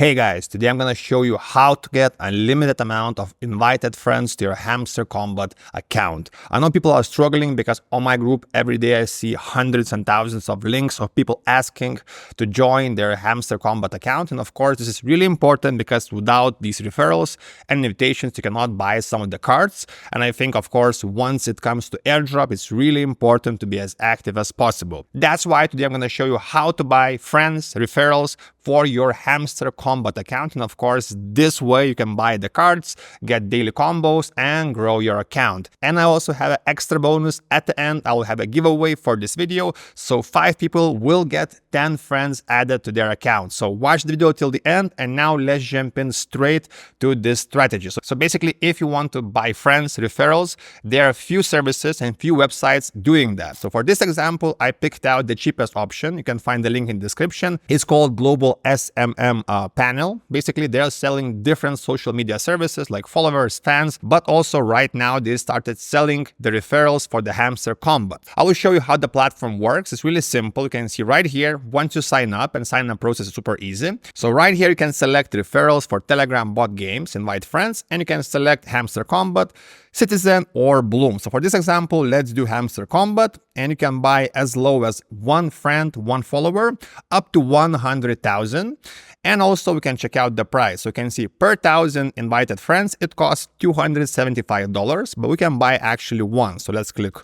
Hey guys, today I'm gonna show you how to get unlimited amount of invited friends to your Hamster Kombat account. I know people are struggling because on my group every day I see hundreds and thousands of links of people asking to join their Hamster Kombat account. And of course, this is really important because without these referrals and invitations, you cannot buy some of the cards. And I think, of course, once it comes to airdrop, it's really important to be as active as possible. That's why today I'm gonna show you how to buy friends, referrals for your Hamster Kombat account. And of course, this way you can buy the cards, get daily combos, and grow your account. And I also have an extra bonus at the end. I will have a giveaway for this video. So 5 people will get 10 friends added to their account. So watch the video till the end. And now let's jump in straight to this strategy. So basically, if you want to buy friends, referrals, there are a few services and few websites doing that. So for this example, I picked out the cheapest option. You can find the link in the description. It's called Global SMM Panel. Basically, they're selling different social media services like followers, fans, but also right now they started selling the referrals for the Hamster Kombat. I will show you how the platform works. It's really simple. You can see right here, once you sign up, and sign up process is super easy. So right here, you can select referrals for Telegram bot games, invite friends, and you can select Hamster Kombat, Citizen, or Bloom. So for this example, let's do Hamster Kombat, and you can buy as low as 1 friend, 1 follower, up to 100,000. And also we can check out the price. So you can see per 1,000 invited friends, it costs $275, but we can buy actually 1. So let's click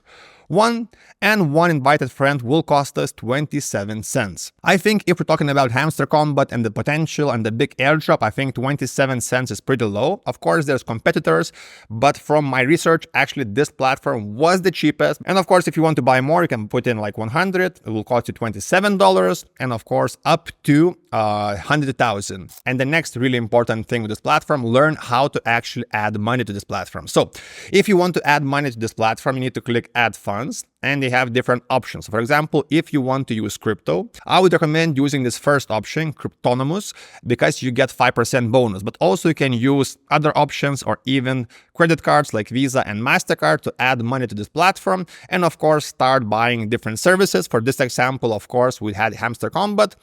1, and 1 invited friend will cost us 27 cents. I think if we're talking about Hamster Kombat and the potential and the big airdrop, I think 27 cents is pretty low. Of course, there's competitors, but from my research, actually this platform was the cheapest. And of course, if you want to buy more, you can put in like 100, it will cost you $27, and of course, up to 100,000. And the next really important thing with this platform, learn how to actually add money to this platform. So if you want to add money to this platform, you need to click add funds, and they have different options. For example, if you want to use crypto, I would recommend using this first option, Cryptonymous, because you get 5% bonus, but also you can use other options or even credit cards like Visa and MasterCard to add money to this platform. And of course, start buying different services. For this example, of course, we had Hamster Kombat,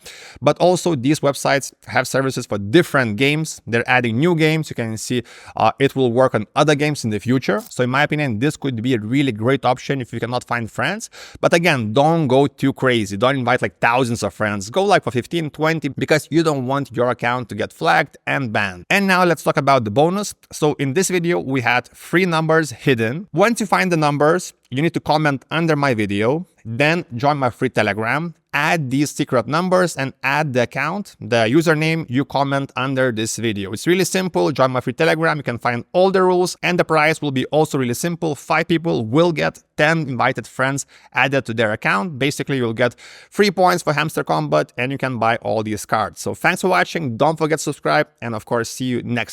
but also these websites have services for different games. They're adding new games. You can see it will work on other games in the future. So in my opinion, this could be a really great option if you cannot find friends. But again, don't go too crazy. Don't invite like thousands of friends. Go like for 15, 20, because you don't want your account to get flagged and banned. And now let's talk about the bonus. So in this video, we had 3 numbers hidden. Once you find the numbers, you need to comment under my video, then join my free Telegram, add these secret numbers and add the account, the username you comment under this video. It's really simple. Join my free Telegram. You can find all the rules, and the price will be also really simple. 5 people will get 10 invited friends added to their account. Basically, you'll get 3 points for Hamster Kombat, and you can buy all these cards. So thanks for watching. Don't forget to subscribe, and of course, see you next time.